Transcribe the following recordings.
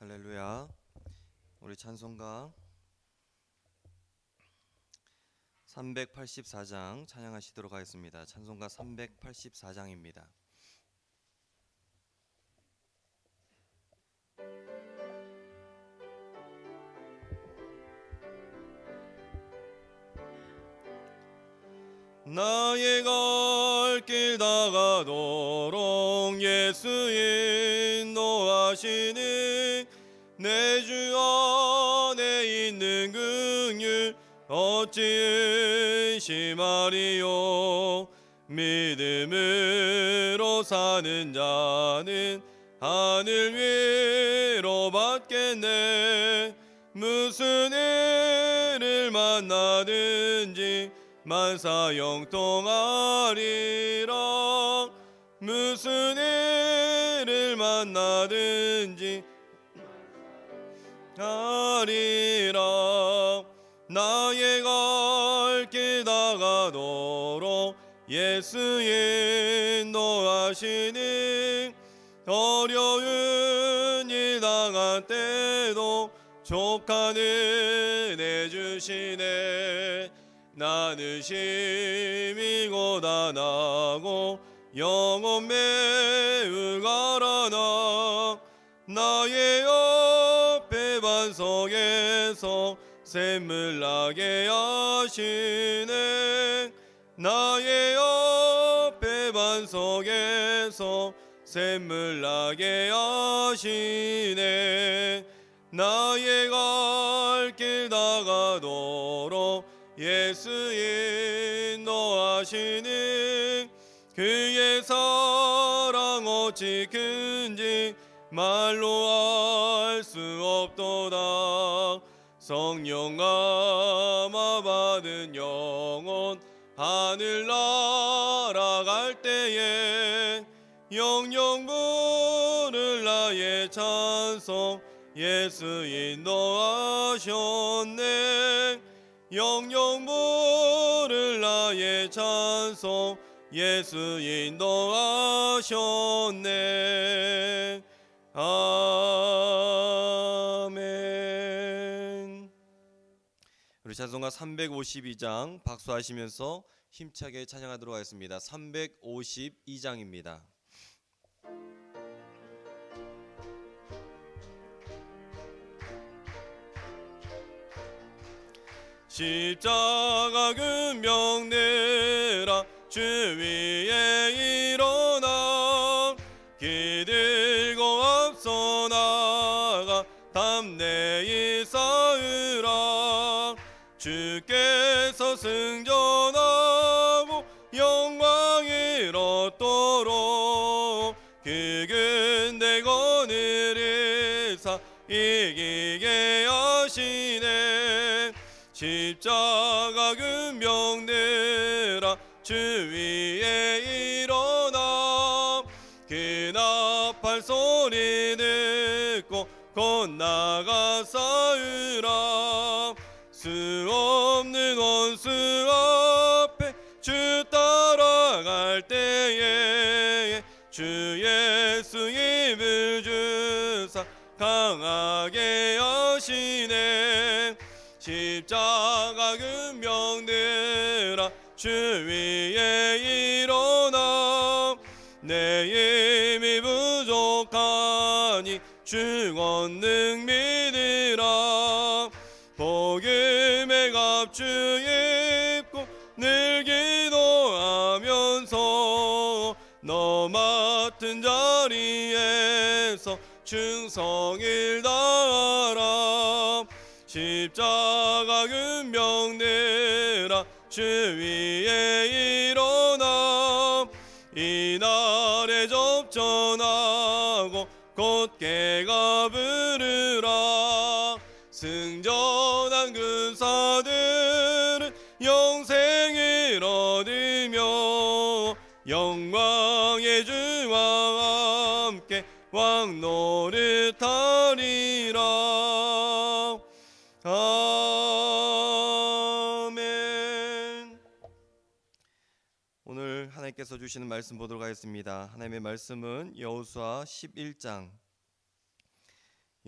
할렐루야. 우리 찬송가 384장 찬양하시도록 하겠습니다. 찬송가 384장입니다. 나의 갈 길 다가도록 예수 인도하시니 내 주 안에 있는 긍휼 어찌 의심하리요. 믿음으로 사는 자는 하늘 위로 받겠네. 무슨 일을 만나든지 만사 형통하리라. 무슨 일을 만나든지 하리라. 나의 갈 길 다가도록 예수 인도하시니 어려운 일 당할 때도 족한 은혜 주시네. 나는 심히 고단하고 영혼 매우 가라나. 나의 옆에 반석에서 샘물 나게 하시네. 나의 옆에 반석에서 샘물 나게 하시네. 나의 갈 길 다가도록 예수 인도하시니 그의 사랑 어찌 큰지 말로 알 수 없도다. 성령 감화 받은 영혼 하늘 날아갈 때에 영영 부를 나의 찬송 예수 인도하셨네. 영영 부를 나의 찬송 예수 인도하셨네. 아멘. 우리 찬송가 352장 박수하시면서 힘차게 찬양하도록 하겠습니다. 352장입니다. 십자가 근병내라 주 위에 일어나 기들고 앞서 나가 담대히 싸우라. 주께서 승전하고 영광을 얻도록 그 근대 거느릴 사 이기게 하시네. 십자가 근병내라 주 위에 일어나 그 나팔 소리 듣고 곧 나가 싸우라. 수 없는 원수 앞에 주 따라갈 때에 주 예수 힘을 주사 강하게 하시네. 십자가 근병내라 주 위에 일어나 내 힘이 부족하니 주 권능 믿으라. 복음의 갑주 입고 늘 기도하면서 너 맡은 자리에서 충성을 다하라. 십자가 근병내라 주 위에 일어나 이날에 접전하고 곧게가 부르라. 승전한 군사들은 영생을 얻으며 영광의 주와 함께 왕 노릇하리라. 아멘. 오늘 하나님께서 주시는 말씀 보도록 하겠습니다. 하나님의 말씀은 여호수아 11장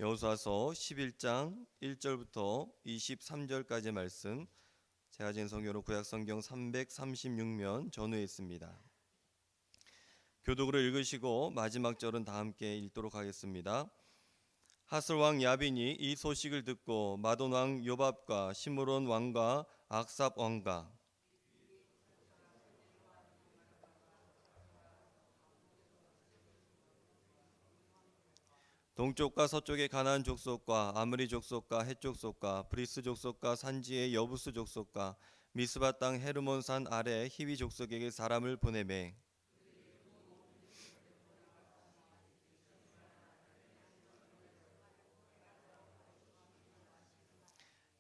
여호수아서 11장 1절부터 23절까지 말씀, 제가 진 성경으로 구약성경 336면 전후에 있습니다. 교독으로 읽으시고 마지막 절은 다 함께 읽도록 하겠습니다. 하솔 왕 야빈이 이 소식을 듣고 마돈 왕 요밥과 시므론 왕과 악삽 왕과 동쪽과 서쪽의 가나안 족속과 아므리 족속과 헷 족속과 브리스 족속과 산지의 여부스 족속과 미스바 땅 헤르몬 산 아래 히위 족속에게 사람을 보내매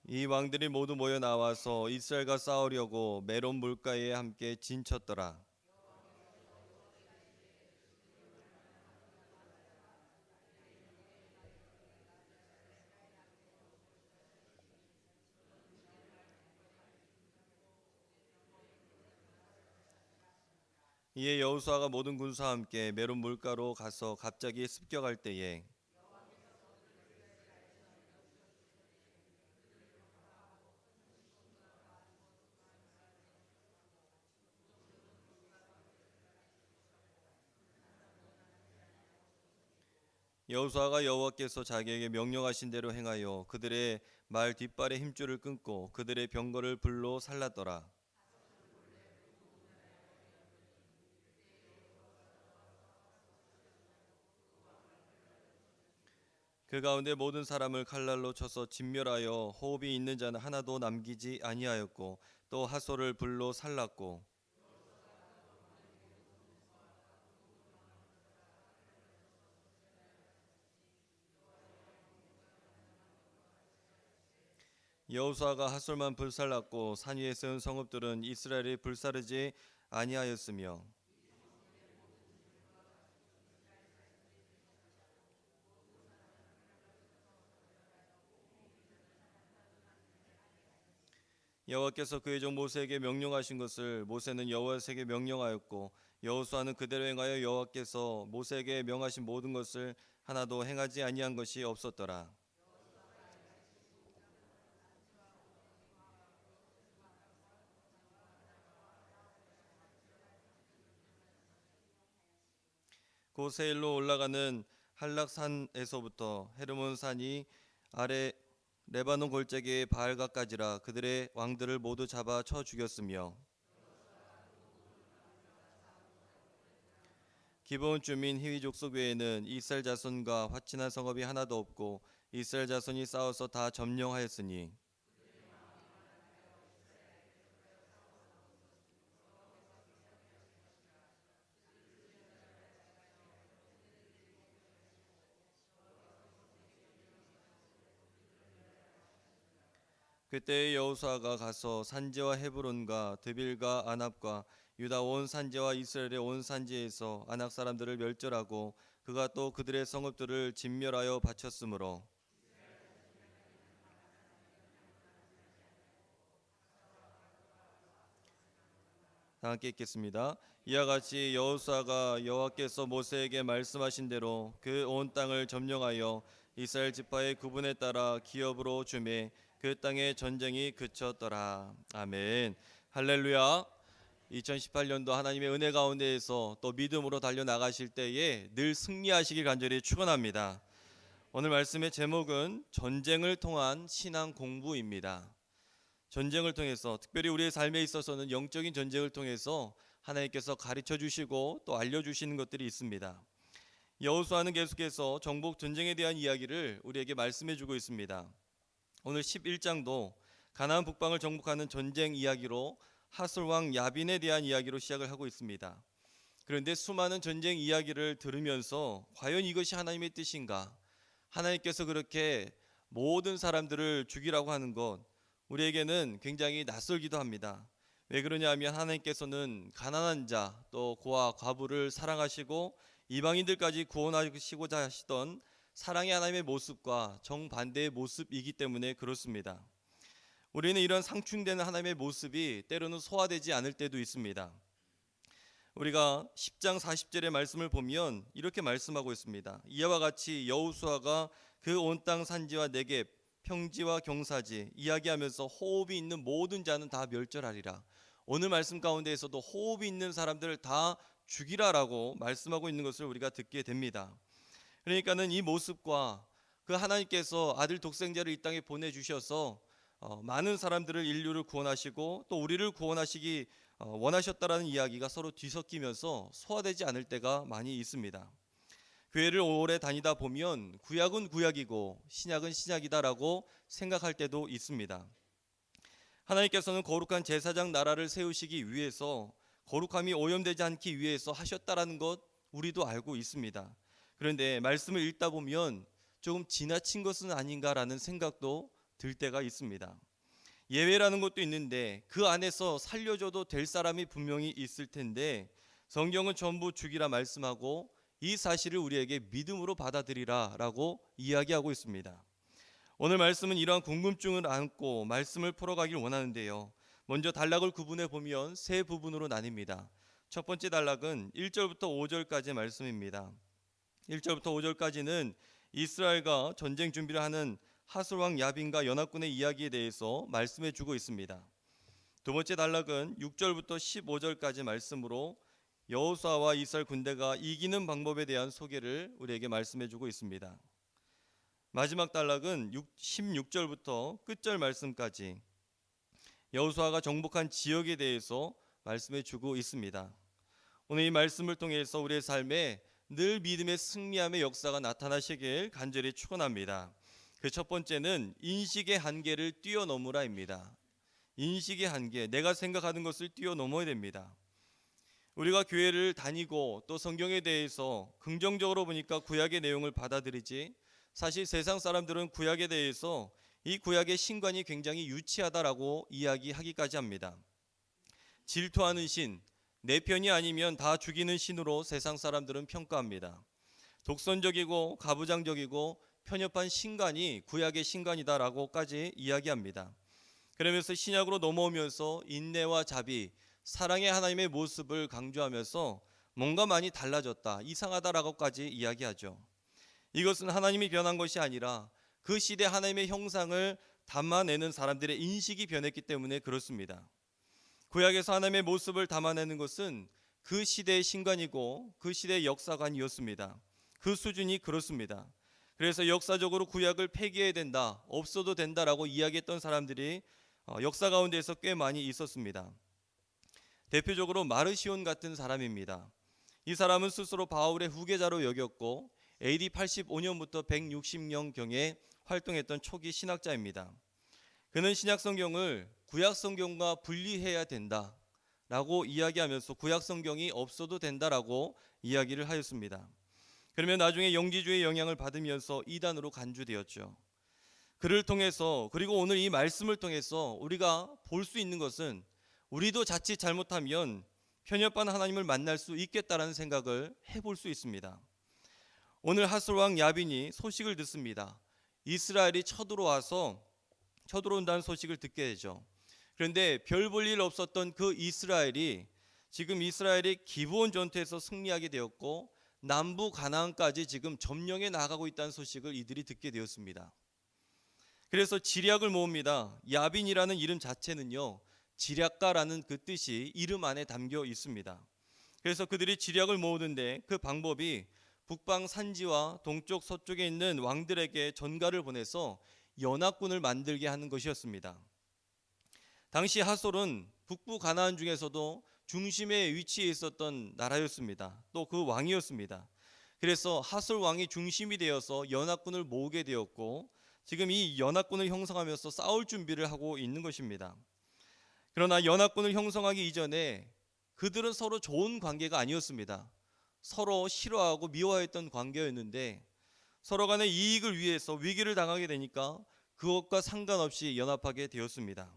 이 왕들이 모두 모여 나와서 이스라엘과 싸우려고 메론 물가에 함께 진쳤더라. 이에 여호수아가 모든 군사와 함께 메론 물가로 가서 갑자기 습격할 때에 여호수아가 여호와께서 자기에게 명령하신 대로 행하여 그들의 말 뒷발의 힘줄을 끊고 그들의 병거를 불로 살랐더라. 그 가운데 모든 사람을 칼날로 쳐서 진멸하여 호흡이 있는 자는 하나도 남기지 아니하였고 또 하솔을 불로 살랐고 여호수아가 하솔만 불살랐고 산 위에 세운 성읍들은 이스라엘이 불사르지 아니하였으며 여호와께서 그의 종 모세에게 명령하신 것을 모세는 여호와에게 명령하였고 여호수아는 그대로 행하여 여호와께서 모세에게 명하신 모든 것을 하나도 행하지 아니한 것이 없었더라. 그 세일로 올라가는 한락산에서부터 헤르몬 산이 아래 레바논 골짜기의 바알가까지라 그들의 왕들을 모두 잡아 쳐 죽였으며 기브온 주민 히위 족속 외에는 이스라엘 자손과 화친한 성읍이 하나도 없고 이스라엘 자손이 싸워서 다 점령하였으니 그때 여호수아가 가서 산지와 헤브론과 드빌과 아납과 유다 온 산지와 이스라엘의 온 산지에서 아낙 사람들을 멸절하고 그가 또 그들의 성읍들을 진멸하여 바쳤으므로 다 함께 읽겠습니다. 이와 같이 여호수아가 여호와께서 모세에게 말씀하신 대로 그 온 땅을 점령하여 이스라엘 지파의 구분에 따라 기업으로 주매 그 땅의 전쟁이 그쳤더라. 아멘. 할렐루야. 2018년도 하나님의 은혜 가운데에서 또 믿음으로 달려나가실 때에 늘 승리하시길 간절히 축원합니다. 오늘 말씀의 제목은 전쟁을 통한 신앙 공부입니다. 전쟁을 통해서 특별히 우리의 삶에 있어서는 영적인 전쟁을 통해서 하나님께서 가르쳐 주시고 또 알려주시는 것들이 있습니다. 여호수아는 계속해서 정복 전쟁에 대한 이야기를 우리에게 말씀해 주고 있습니다. 오늘 11장도 가나안 북방을 정복하는 전쟁 이야기로 하솔 왕 야빈에 대한 이야기로 시작을 하고 있습니다. 그런데 수많은 전쟁 이야기를 들으면서 과연 이것이 하나님의 뜻인가? 하나님께서 그렇게 모든 사람들을 죽이라고 하는 것 우리에게는 굉장히 낯설기도 합니다. 왜 그러냐 하면 하나님께서는 가난한 자 또 고아 과부를 사랑하시고 이방인들까지 구원하시고자 하시던 사랑의 하나님의 모습과 정반대의 모습이기 때문에 그렇습니다. 우리는 이런 상충되는 하나님의 모습이 때로는 소화되지 않을 때도 있습니다. 우리가 10장 40절의 말씀을 보면 이렇게 말씀하고 있습니다. 이와 같이 여호수아가 그 온 땅 산지와 네겝 평지와 경사지 이야기하면서 호흡이 있는 모든 자는 다 멸절하리라. 오늘 말씀 가운데에서도 호흡이 있는 사람들을 다 죽이라라고 말씀하고 있는 것을 우리가 듣게 됩니다. 그러니까는 이 모습과 그 하나님께서 아들 독생자를 이 땅에 보내주셔서 많은 사람들을 인류를 구원하시고 또 우리를 구원하시기 원하셨다라는 이야기가 서로 뒤섞이면서 소화되지 않을 때가 많이 있습니다. 교회를 오래 다니다 보면 구약은 구약이고 신약은 신약이다라고 생각할 때도 있습니다. 하나님께서는 거룩한 제사장 나라를 세우시기 위해서 거룩함이 오염되지 않기 위해서 하셨다라는 것 우리도 알고 있습니다. 그런데 말씀을 읽다 보면 조금 지나친 것은 아닌가라는 생각도 들 때가 있습니다. 예외라는 것도 있는데 그 안에서 살려줘도 될 사람이 분명히 있을 텐데 성경은 전부 죽이라 말씀하고 이 사실을 우리에게 믿음으로 받아들이라 라고 이야기하고 있습니다. 오늘 말씀은 이러한 궁금증을 안고 말씀을 풀어가길 원하는데요. 먼저 단락을 구분해 보면 세 부분으로 나뉩니다. 첫 번째 단락은 1절부터 5절까지의 말씀입니다. 1절부터 5절까지는 이스라엘과 전쟁 준비를 하는 하솔왕 야빈과 연합군의 이야기에 대해서 말씀해 주고 있습니다. 두 번째 단락은 6절부터 15절까지 말씀으로 여호수아와 이스라엘 군대가 이기는 방법에 대한 소개를 우리에게 말씀해 주고 있습니다. 마지막 단락은 16절부터 끝절 말씀까지 여호수아가 정복한 지역에 대해서 말씀해 주고 있습니다. 오늘 이 말씀을 통해서 우리의 삶에 늘 믿음의 승리함의 역사가 나타나시길 간절히 축원합니다. 그 첫 번째는 인식의 한계를 뛰어넘으라입니다. 인식의 한계, 내가 생각하는 것을 뛰어넘어야 됩니다. 우리가 교회를 다니고 또 성경에 대해서 긍정적으로 보니까 구약의 내용을 받아들이지 사실 세상 사람들은 구약에 대해서 이 구약의 신관이 굉장히 유치하다라고 이야기하기까지 합니다. 질투하는 신, 내 편이 아니면 다 죽이는 신으로 세상 사람들은 평가합니다. 독선적이고 가부장적이고 편협한 신관이 구약의 신관이다라고까지 이야기합니다. 그러면서 신약으로 넘어오면서 인내와 자비, 사랑의 하나님의 모습을 강조하면서 뭔가 많이 달라졌다, 이상하다라고까지 이야기하죠. 이것은 하나님이 변한 것이 아니라 그 시대 하나님의 형상을 담아내는 사람들의 인식이 변했기 때문에 그렇습니다. 구약에서 하나님의 모습을 담아내는 것은 그 시대의 신관이고 그 시대의 역사관이었습니다. 그 수준이 그렇습니다. 그래서 역사적으로 구약을 폐기해야 된다, 없어도 된다라고 이야기했던 사람들이 역사 가운데에서 꽤 많이 있었습니다. 대표적으로 마르시온 같은 사람입니다. 이 사람은 스스로 바울의 후계자로 여겼고 AD 85년부터 160년경에 활동했던 초기 신학자입니다. 그는 신약 성경을 구약 성경과 분리해야 된다라고 이야기하면서 구약 성경이 없어도 된다라고 이야기를 하였습니다. 그러면 나중에 영지주의 영향을 받으면서 이단으로 간주되었죠. 그를 통해서 그리고 오늘 이 말씀을 통해서 우리가 볼 수 있는 것은 우리도 자칫 잘못하면 편협한 하나님을 만날 수 있겠다라는 생각을 해볼 수 있습니다. 오늘 하솔왕 야빈이 소식을 듣습니다. 이스라엘이 쳐들어온다는 소식을 듣게 되죠. 그런데 별 볼 일 없었던 그 이스라엘이 지금 이스라엘이 기브온 전투에서 승리하게 되었고 남부 가나안까지 지금 점령해 나가고 있다는 소식을 이들이 듣게 되었습니다. 그래서 지략을 모읍니다. 야빈이라는 이름 자체는요, 지략가라는 그 뜻이 이름 안에 담겨 있습니다. 그래서 그들이 지략을 모으는데 그 방법이 북방 산지와 동쪽 서쪽에 있는 왕들에게 전가를 보내서 연합군을 만들게 하는 것이었습니다. 당시 하솔은 북부 가나안 중에서도 중심에 위치해 있었던 나라였습니다. 또 그 왕이었습니다. 그래서 하솔 왕이 중심이 되어서 연합군을 모으게 되었고 지금 이 연합군을 형성하면서 싸울 준비를 하고 있는 것입니다. 그러나 연합군을 형성하기 이전에 그들은 서로 좋은 관계가 아니었습니다. 서로 싫어하고 미워했던 관계였는데 서로 간의 이익을 위해서 위기를 당하게 되니까 그것과 상관없이 연합하게 되었습니다.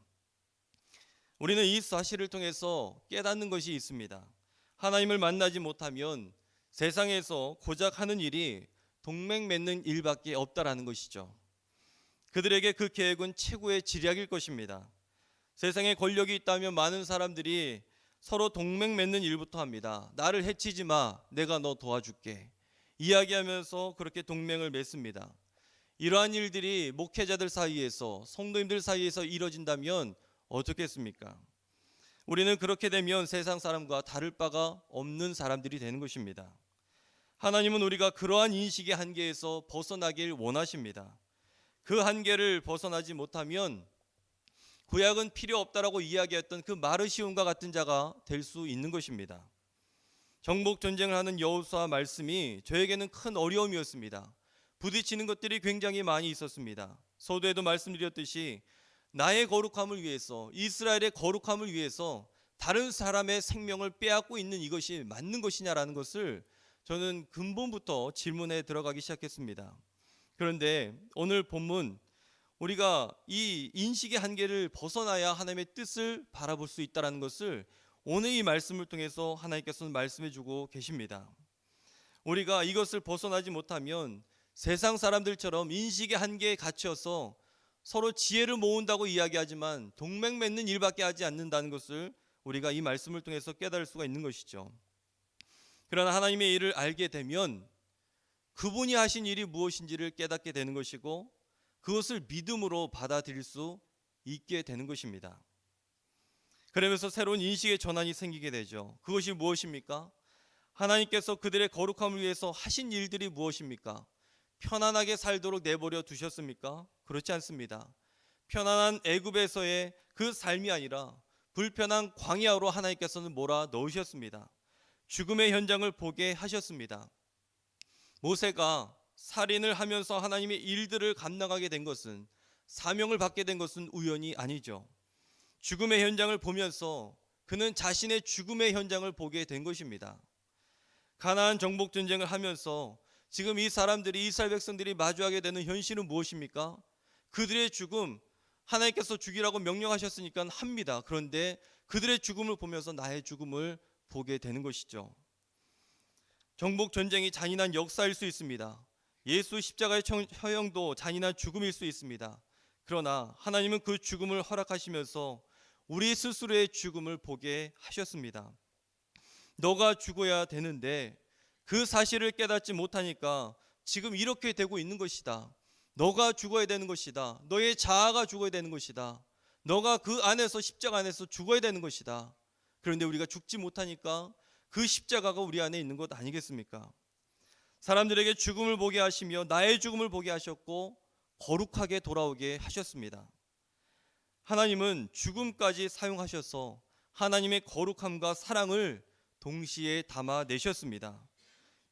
우리는 이 사실을 통해서 깨닫는 것이 있습니다. 하나님을 만나지 못하면 세상에서 고작 하는 일이 동맹 맺는 일밖에 없다라는 것이죠. 그들에게 그 계획은 최고의 지략일 것입니다. 세상에 권력이 있다면 많은 사람들이 서로 동맹 맺는 일부터 합니다. 나를 해치지 마, 내가 너 도와줄게. 이야기하면서 그렇게 동맹을 맺습니다. 이러한 일들이 목회자들 사이에서, 성도님들 사이에서 이뤄진다면 어떻겠습니까? 우리는 그렇게 되면 세상 사람과 다를 바가 없는 사람들이 되는 것입니다. 하나님은 우리가 그러한 인식의 한계에서 벗어나길 원하십니다. 그 한계를 벗어나지 못하면 구약은 필요 없다라고 이야기했던 그 마르시온과 같은 자가 될 수 있는 것입니다. 정복 전쟁을 하는 여호수아 말씀이 저에게는 큰 어려움이었습니다. 부딪히는 것들이 굉장히 많이 있었습니다. 서두에도 말씀드렸듯이 나의 거룩함을 위해서, 이스라엘의 거룩함을 위해서 다른 사람의 생명을 빼앗고 있는 이것이 맞는 것이냐라는 것을 저는 근본부터 질문에 들어가기 시작했습니다. 그런데 오늘 본문, 우리가 이 인식의 한계를 벗어나야 하나님의 뜻을 바라볼 수 있다는 것을 오늘 이 말씀을 통해서 하나님께서는 말씀해 주고 계십니다. 우리가 이것을 벗어나지 못하면 세상 사람들처럼 인식의 한계에 갇혀서 서로 지혜를 모은다고 이야기하지만 동맹 맺는 일밖에 하지 않는다는 것을 우리가 이 말씀을 통해서 깨달을 수가 있는 것이죠. 그러나 하나님의 일을 알게 되면 그분이 하신 일이 무엇인지를 깨닫게 되는 것이고 그것을 믿음으로 받아들일 수 있게 되는 것입니다. 그러면서 새로운 인식의 전환이 생기게 되죠. 그것이 무엇입니까? 하나님께서 그들의 거룩함을 위해서 하신 일들이 무엇입니까? 편안하게 살도록 내버려 두셨습니까? 그렇지 않습니다. 편안한 애굽에서의 그 삶이 아니라 불편한 광야로 하나님께서는 몰아 넣으셨습니다. 죽음의 현장을 보게 하셨습니다. 모세가 살인을 하면서 하나님의 일들을 감당하게 된 것은, 사명을 받게 된 것은 우연이 아니죠. 죽음의 현장을 보면서 그는 자신의 죽음의 현장을 보게 된 것입니다. 가나안 정복 전쟁을 하면서 지금 이 사람들이, 이스라엘 백성들이 마주하게 되는 현실은 무엇입니까? 그들의 죽음, 하나님께서 죽이라고 명령하셨으니까 합니다. 그런데 그들의 죽음을 보면서 나의 죽음을 보게 되는 것이죠. 정복 전쟁이 잔인한 역사일 수 있습니다. 예수 십자가의 처형도 잔인한 죽음일 수 있습니다. 그러나 하나님은 그 죽음을 허락하시면서 우리 스스로의 죽음을 보게 하셨습니다. 너가 죽어야 되는데 그 사실을 깨닫지 못하니까 지금 이렇게 되고 있는 것이다. 너가 죽어야 되는 것이다. 너의 자아가 죽어야 되는 것이다. 너가 그 안에서, 십자가 안에서 죽어야 되는 것이다. 그런데 우리가 죽지 못하니까 그 십자가가 우리 안에 있는 것 아니겠습니까? 사람들에게 죽음을 보게 하시며 나의 죽음을 보게 하셨고 거룩하게 돌아오게 하셨습니다. 하나님은 죽음까지 사용하셔서 하나님의 거룩함과 사랑을 동시에 담아내셨습니다.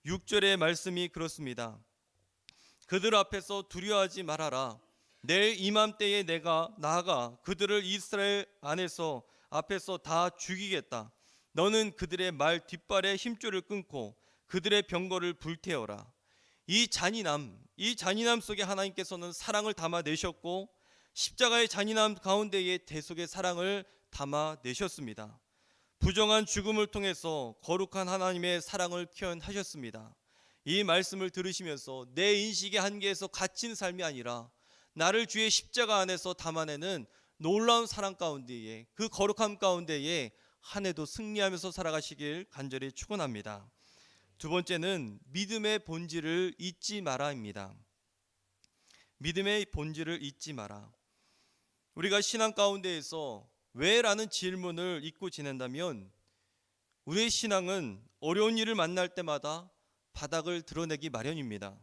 6절의 말씀이 그렇습니다. 그들 앞에서 두려워하지 말아라. 내일 이맘때에 내가 나아가 그들을 이스라엘 안에서 앞에서 다 죽이겠다. 너는 그들의 말 뒷발에 힘줄을 끊고 그들의 병거를 불태워라. 이 잔인함 속에 하나님께서는 사랑을 담아내셨고 십자가의 잔인함 가운데에 대속의 사랑을 담아내셨습니다. 부정한 죽음을 통해서 거룩한 하나님의 사랑을 표현하셨습니다. 이 말씀을 들으시면서 내 인식의 한계에서 갇힌 삶이 아니라 나를 주의 십자가 안에서 담아내는 놀라운 사랑 가운데에, 그 거룩함 가운데에 한 해도 승리하면서 살아가시길 간절히 축원합니다. 두 번째는 믿음의 본질을 잊지 마라입니다. 믿음의 본질을 잊지 마라. 우리가 신앙 가운데에서 왜? 라는 질문을 잊고 지낸다면 우리의 신앙은 어려운 일을 만날 때마다 바닥을 드러내기 마련입니다.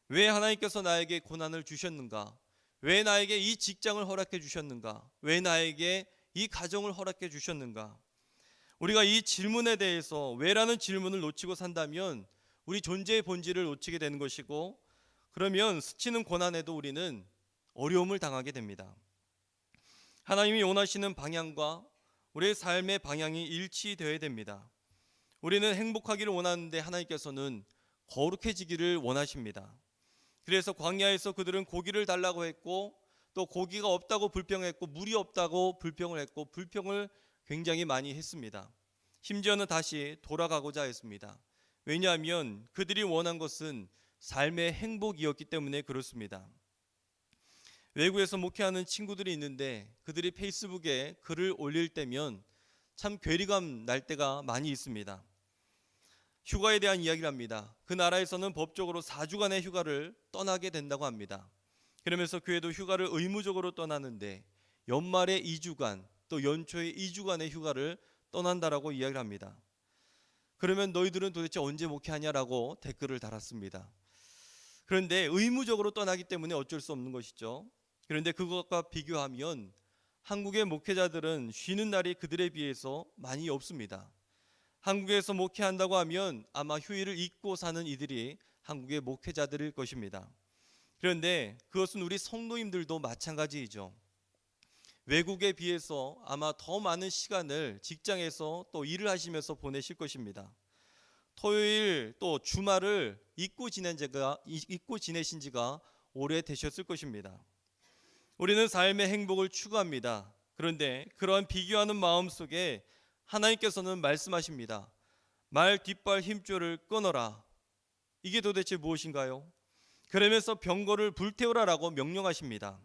왜 하나님께서 나에게 고난을 주셨는가? 왜 나에게 이 직장을 허락해 주셨는가? 왜 나에게 이 가정을 허락해 주셨는가? 우리가 이 질문에 대해서 왜라는 질문을 놓치고 산다면 우리 존재의 본질을 놓치게 되는 것이고, 그러면 스치는 고난에도 우리는 어려움을 당하게 됩니다. 하나님이 원하시는 방향과 우리의 삶의 방향이 일치되어야 됩니다. 우리는 행복하기를 원하는데 하나님께서는 거룩해지기를 원하십니다. 그래서 광야에서 그들은 고기를 달라고 했고, 또 고기가 없다고 불평했고, 물이 없다고 불평을 했고, 불평을 굉장히 많이 했습니다. 심지어는 다시 돌아가고자 했습니다. 왜냐하면 그들이 원한 것은 삶의 행복이었기 때문에 그렇습니다. 외국에서 목회하는 친구들이 있는데 그들이 페이스북에 글을 올릴 때면 참 괴리감 날 때가 많이 있습니다. 휴가에 대한 이야기를 합니다. 그 나라에서는 법적으로 4주간의 휴가를 떠나게 된다고 합니다. 그러면서 교회도 휴가를 의무적으로 떠나는데 연말에 2주간 또 연초에 2주간의 휴가를 떠난다라고 이야기를 합니다. 그러면 너희들은 도대체 언제 목회하냐라고 댓글을 달았습니다. 그런데 의무적으로 떠나기 때문에 어쩔 수 없는 것이죠. 그런데 그것과 비교하면 한국의 목회자들은 쉬는 날이 그들에 비해서 많이 없습니다. 한국에서 목회한다고 하면 아마 휴일을 잊고 사는 이들이 한국의 목회자들일 것입니다. 그런데 그것은 우리 성도님들도 마찬가지이죠. 외국에 비해서 아마 더 많은 시간을 직장에서 또 일을 하시면서 보내실 것입니다. 토요일 또 주말을 잊고 지내신 지가 오래되셨을 것입니다. 우리는 삶의 행복을 추구합니다. 그런데 그러한 비교하는 마음 속에 하나님께서는 말씀하십니다. 말 뒷발 힘줄을 끊어라. 이게 도대체 무엇인가요? 그러면서 병거를 불태우라라고 명령하십니다.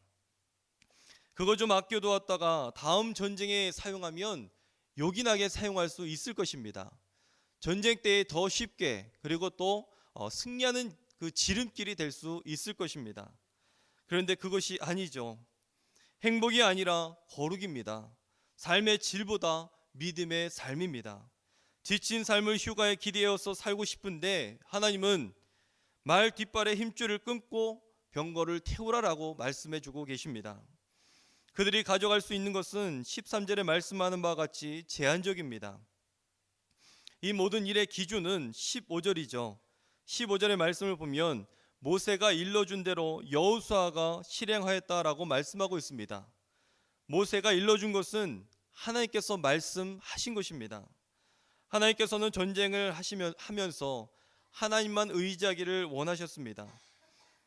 그거 좀 아껴두었다가 다음 전쟁에 사용하면 요긴하게 사용할 수 있을 것입니다. 전쟁 때에 더 쉽게 그리고 또 승리하는 그 지름길이 될 수 있을 것입니다. 그런데 그것이 아니죠. 행복이 아니라 거룩입니다. 삶의 질보다 믿음의 삶입니다. 지친 삶을 휴가에 기대어서 살고 싶은데 하나님은 말 뒷발에 힘줄을 끊고 병거를 태우라라고 말씀해 주고 계십니다. 그들이 가져갈 수 있는 것은 13절에 말씀하는 바와 같이 제한적입니다. 이 모든 일의 기준은 15절이죠. 15절의 말씀을 보면 모세가 일러준 대로 여호수아가 실행하였다라고 말씀하고 있습니다. 모세가 일러준 것은 하나님께서 말씀하신 것입니다. 하나님께서는 전쟁을 하면서 하나님만 의지하기를 원하셨습니다.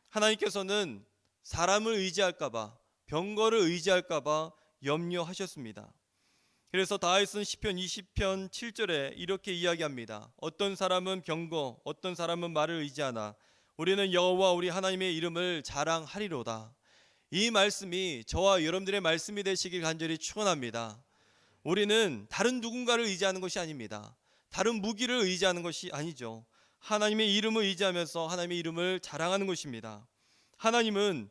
하나님께서는 사람을 의지할까봐 병거를 의지할까봐 염려하셨습니다. 그래서 다윗은 시편 20편 7절에 이렇게 이야기합니다. 어떤 사람은 병거, 어떤 사람은 말을 의지하나 우리는 여호와 우리 하나님의 이름을 자랑하리로다. 이 말씀이 저와 여러분들의 말씀이 되시길 간절히 축원합니다. 우리는 다른 누군가를 의지하는 것이 아닙니다. 다른 무기를 의지하는 것이 아니죠. 하나님의 이름을 의지하면서 하나님의 이름을 자랑하는 것입니다. 하나님은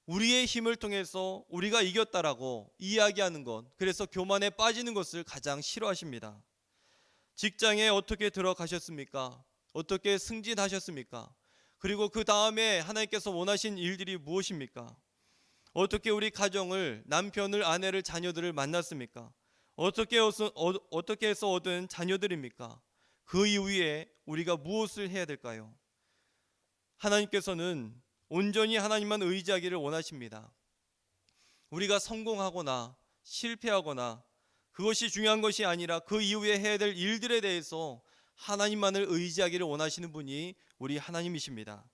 우리의 힘을 통해서 우리가 이겼다라고 이야기하는 것, 그래서 교만에 빠지는 것을 가장 싫어하십니다. 직장에 어떻게 들어가셨습니까? 어떻게 승진하셨습니까? 그리고 그 다음에 하나님께서 원하신 일들이 무엇입니까? 어떻게 우리 가정을, 남편을, 아내를, 자녀들을 만났습니까? 어떻게 해서 얻은 자녀들입니까? 그 이후에 우리가 무엇을 해야 될까요? 하나님께서는 온전히 하나님만 의지하기를 원하십니다. 우리가 성공하거나 실패하거나 그것이 중요한 것이 아니라 그 이후에 해야 될 일들에 대해서 하나님만을 의지하기를 원하시는 분이 우리 하나님이십니다.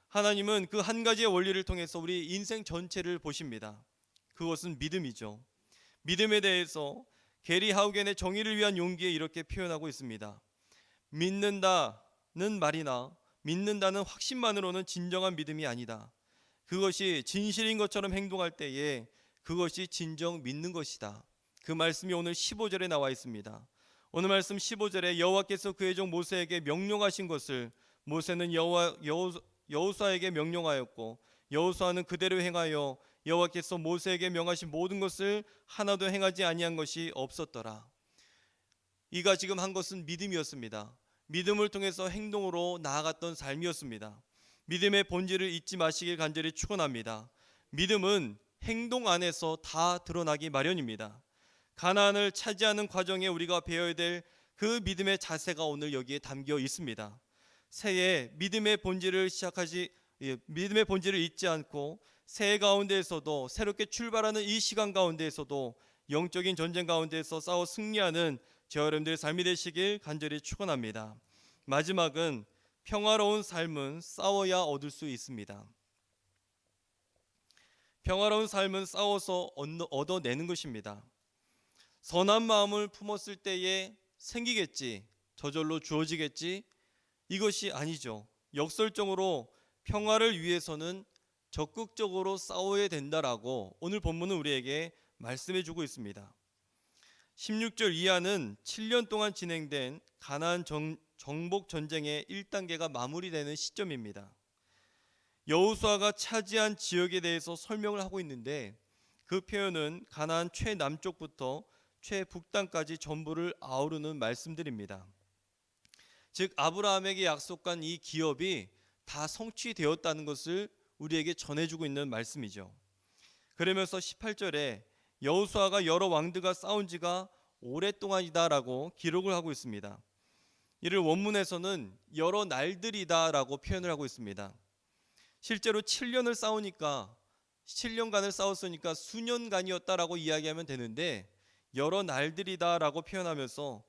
하나님은 그 한 가지의 원리를 통해서 우리 인생 전체를 보십니다. 그것은 믿음이죠. 믿음에 대해서 게리 하우겐의 정의를 위한 용기에 이렇게 표현하고 있습니다. 믿는다는 말이나 믿는다는 확신만으로는 진정한 믿음이 아니다. 그것이 진실인 것처럼 행동할 때에 그것이 진정 믿는 것이다. 그 말씀이 오늘 15절에 나와 있습니다. 오늘 말씀 15절에 여호와께서 그의 종 모세에게 명령하신 것을 모세는 여호수아에게 명령하였고 여호수아는 그대로 행하여 여호와께서 모세에게 명하신 모든 것을 하나도 행하지 아니한 것이 없었더라. 이가 지금 한 것은 믿음이었습니다. 믿음을 통해서 행동으로 나아갔던 삶이었습니다. 믿음의 본질을 잊지 마시길 간절히 축원합니다. 믿음은 행동 안에서 다 드러나기 마련입니다. 가나안을 차지하는 과정에 우리가 배워야 될 그 믿음의 자세가 오늘 여기에 담겨 있습니다. 새해 믿음의 본질을 잊지 않고 새해 가운데에서도 새롭게 출발하는 이 시간 가운데에서도 영적인 전쟁 가운데에서 싸워 승리하는 저와 여러분들의 삶이 되시길 간절히 축원합니다. 마지막은 평화로운 삶은 싸워야 얻을 수 있습니다. 평화로운 삶은 싸워서 얻어내는 것입니다. 선한 마음을 품었을 때에 생기겠지, 저절로 주어지겠지, 이것이 아니죠. 역설적으로 평화를 위해서는 적극적으로 싸워야 된다라고 오늘 본문은 우리에게 말씀해 주고 있습니다. 16절 이하는 7년 동안 진행된 가나안 정복 전쟁의 1단계가 마무리되는 시점입니다. 여호수아가 차지한 지역에 대해서 설명을 하고 있는데 그 표현은 가나안 최남쪽부터 최북단까지 전부를 아우르는 말씀들입니다. 즉 아브라함에게 약속한 이 기업이 다 성취되었다는 것을 우리에게 전해주고 있는 말씀이죠. 그러면서 18절에 여호수아가 여러 왕들과 싸운 지가 오랫동안이다라고 기록을 하고 있습니다. 이를 원문에서는 여러 날들이다라고 표현을 하고 있습니다. 실제로 7년간을 싸웠으니까 수년간이었다라고 이야기하면 되는데 여러 날들이다라고 표현하면서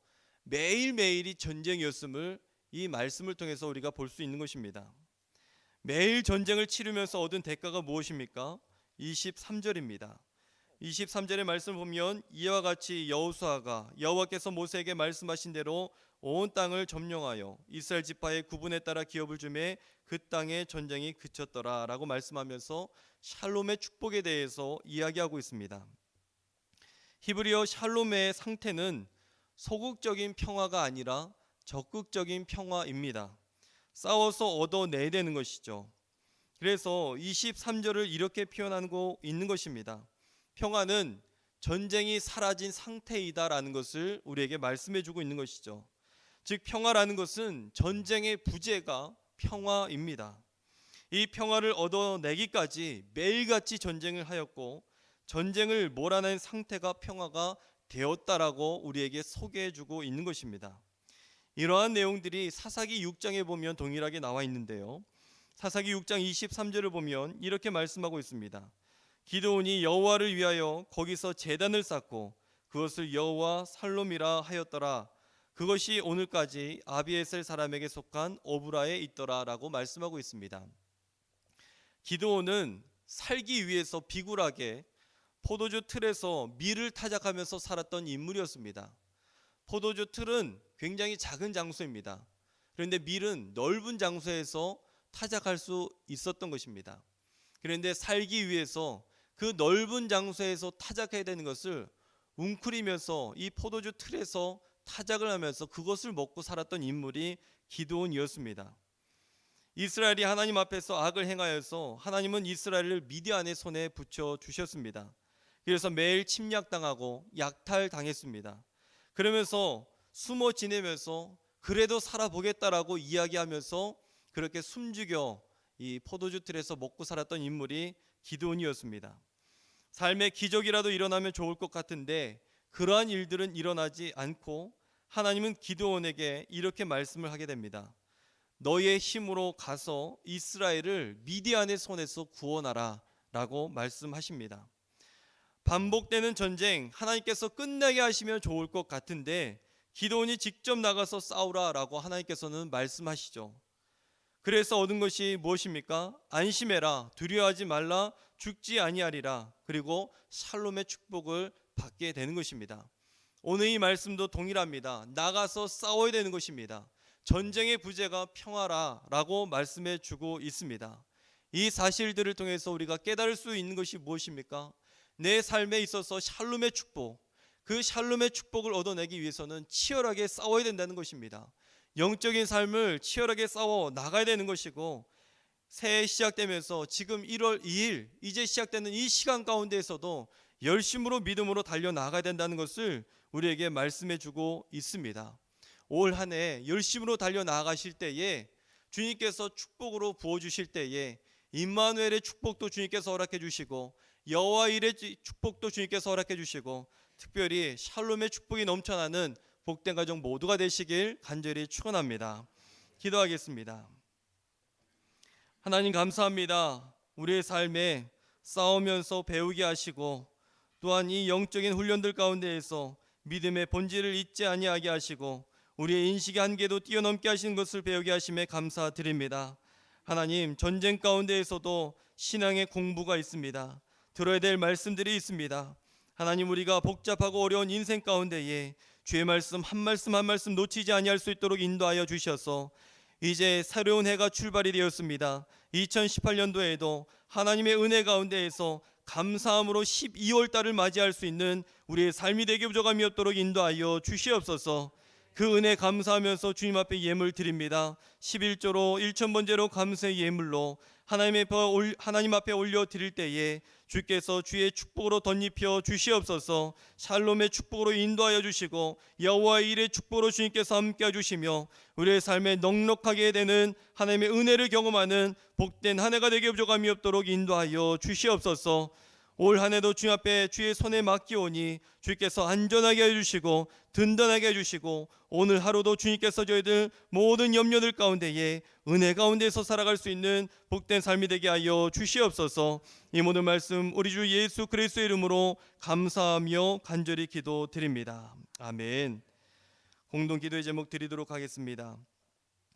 매일매일이 전쟁이었음을 이 말씀을 통해서 우리가 볼 수 있는 것입니다. 매일 전쟁을 치르면서 얻은 대가가 무엇입니까? 23절입니다. 23절의 말씀을 보면 이와 같이 여호수아가 여호와께서 모세에게 말씀하신 대로 온 땅을 점령하여 이스라엘 지파의 구분에 따라 기업을 주매 그 땅의 전쟁이 그쳤더라 라고 말씀하면서 샬롬의 축복에 대해서 이야기하고 있습니다. 히브리어 샬롬의 상태는 소극적인 평화가 아니라 적극적인 평화입니다. 싸워서 얻어내야 되는 것이죠. 그래서 23절을 이렇게 표현하고 있는 것입니다. 평화는 전쟁이 사라진 상태이다라는 것을 우리에게 말씀해 주고 있는 것이죠. 즉 평화라는 것은 전쟁의 부재가 평화입니다. 이 평화를 얻어내기까지 매일같이 전쟁을 하였고 전쟁을 몰아낸 상태가 평화가 되었다라고 우리에게 소개해 주고 있는 것입니다. 이러한 내용들이 사사기 6장에 보면 동일하게 나와 있는데요. 사사기 6장 23절을 보면 이렇게 말씀하고 있습니다. 기드온이 여호와를 위하여 거기서 제단을 쌓고 그것을 여호와 살롬이라 하였더라. 그것이 오늘까지 아비에셀 사람에게 속한 오브라에 있더라 라고 말씀하고 있습니다. 기드온은 살기 위해서 비굴하게 포도주 틀에서 밀을 타작하면서 살았던 인물이었습니다. 포도주 틀은 굉장히 작은 장소입니다. 그런데 밀은 넓은 장소에서 타작할 수 있었던 것입니다. 그런데 살기 위해서 그 넓은 장소에서 타작해야 되는 것을 웅크리면서 이 포도주 틀에서 타작을 하면서 그것을 먹고 살았던 인물이 기드온이었습니다. 이스라엘이 하나님 앞에서 악을 행하여서 하나님은 이스라엘을 미디안의 손에 붙여 주셨습니다. 그래서 매일 침략당하고 약탈당했습니다. 그러면서 숨어 지내면서 그래도 살아보겠다라고 이야기하면서 그렇게 숨죽여 이 포도주 틀에서 먹고 살았던 인물이 기드온이었습니다. 삶의 기적이라도 일어나면 좋을 것 같은데 그러한 일들은 일어나지 않고 하나님은 기드온에게 이렇게 말씀을 하게 됩니다. 너의 힘으로 가서 이스라엘을 미디안의 손에서 구원하라 라고 말씀하십니다. 반복되는 전쟁 하나님께서 끝내게 하시면 좋을 것 같은데 기드온이 직접 나가서 싸우라 라고 하나님께서는 말씀하시죠. 그래서 얻은 것이 무엇입니까? 안심해라, 두려워하지 말라, 죽지 아니하리라. 그리고 샬롬의 축복을 받게 되는 것입니다. 오늘 이 말씀도 동일합니다. 나가서 싸워야 되는 것입니다. 전쟁의 부재가 평화라라고 말씀해 주고 있습니다. 이 사실들을 통해서 우리가 깨달을 수 있는 것이 무엇입니까? 내 삶에 있어서 샬롬의 축복, 그 샬롬의 축복을 얻어내기 위해서는 치열하게 싸워야 된다는 것입니다. 영적인 삶을 치열하게 싸워 나가야 되는 것이고 새해 시작되면서 지금 1월 2일 이제 시작되는 이 시간 가운데에서도 열심으로 믿음으로 달려나가야 된다는 것을 우리에게 말씀해 주고 있습니다. 올 한 해 열심으로 달려나가실 때에 주님께서 축복으로 부어주실 때에 임마누엘의 축복도 주님께서 허락해 주시고 여호와 일의 축복도 주님께서 허락해 주시고 특별히 샬롬의 축복이 넘쳐나는 복된 가정 모두가 되시길 간절히 축원합니다. 기도하겠습니다. 하나님 감사합니다. 우리의 삶에 싸우면서 배우게 하시고 또한 이 영적인 훈련들 가운데에서 믿음의 본질을 잊지 아니하게 하시고 우리의 인식의 한계도 뛰어넘게 하시는 것을 배우게 하심에 감사드립니다. 하나님 전쟁 가운데에서도 신앙의 공부가 있습니다. 들어야 될 말씀들이 있습니다. 하나님 우리가 복잡하고 어려운 인생 가운데에 주의 말씀 한 말씀 한 말씀 놓치지 아니할 수 있도록 인도하여 주셔서 이제 새로운 해가 출발이 되었습니다. 2018년도에도 하나님의 은혜 가운데에서 감사함으로 12월 달을 맞이할 수 있는 우리의 삶이 되게 부족함이 없도록 인도하여 주시옵소서. 그 은혜 감사하면서 주님 앞에 예물 드립니다. 11조로 1,000번째로 감사의 예물로 하나님 앞에 올려 드릴 때에 주께서 주의 축복으로 덧입혀 주시옵소서. 샬롬의 축복으로 인도하여 주시고 여호와의 일의 축복으로 주님께서 함께 해주시며 우리의 삶에 넉넉하게 되는 하나님의 은혜를 경험하는 복된 한 해가 되게 부족함이 없도록 인도하여 주시옵소서. 올 한 해도 주님 앞에 주의 손에 맡기오니 주께서 안전하게 해주시고 든든하게 해주시고 오늘 하루도 주님께서 저희들 모든 염려들 가운데에 은혜 가운데서 살아갈 수 있는 복된 삶이 되게 하여 주시옵소서. 이 모든 말씀 우리 주 예수 그리스도의 이름으로 감사하며 간절히 기도드립니다. 아멘. 공동 기도의 제목 드리도록 하겠습니다.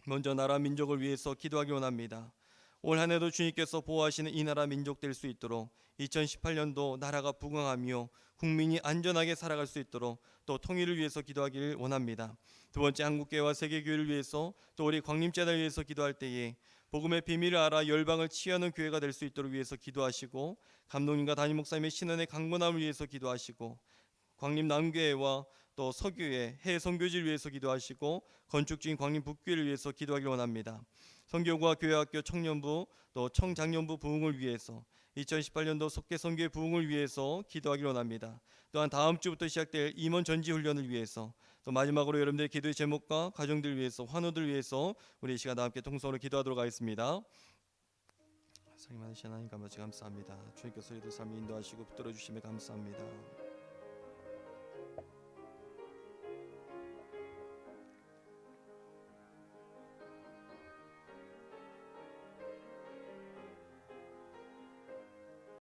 먼저 나라 민족을 위해서 기도하기 원합니다. 올 한 해도 주님께서 보호하시는 이 나라 민족 될 수 있도록 2018년도 나라가 부강하며 국민이 안전하게 살아갈 수 있도록 또 통일을 위해서 기도하기를 원합니다. 두 번째, 한국교회와 세계교회를 위해서 또 우리 광림재단을 위해서 기도할 때에 복음의 비밀을 알아 열방을 치유하는 교회가 될 수 있도록 위해서 기도하시고, 감독님과 담임 목사님의 신원의 강건함을 위해서 기도하시고, 광림 남교회와 또 서교회 해외 선교지를 위해서 기도하시고, 건축 중인 광림 북교회를 위해서 기도하기를 원합니다. 선교과 교회학교 청년부 또 청장년부 부흥을 위해서 2018년도 속계 선교의 부흥을 위해서 기도하기를 원합니다. 또한 다음 주부터 시작될 임원 전지 훈련을 위해서, 또 마지막으로 여러분들의 기도의 제목과 가정들 위해서, 환우들 위해서 우리 이 시간 다 함께 통성으로 기도하도록 하겠습니다. 사랑이 많으신 하나님, 감사합니다. 주님께서 우리들 삶을 인도하시고 붙들어 주심에 감사합니다.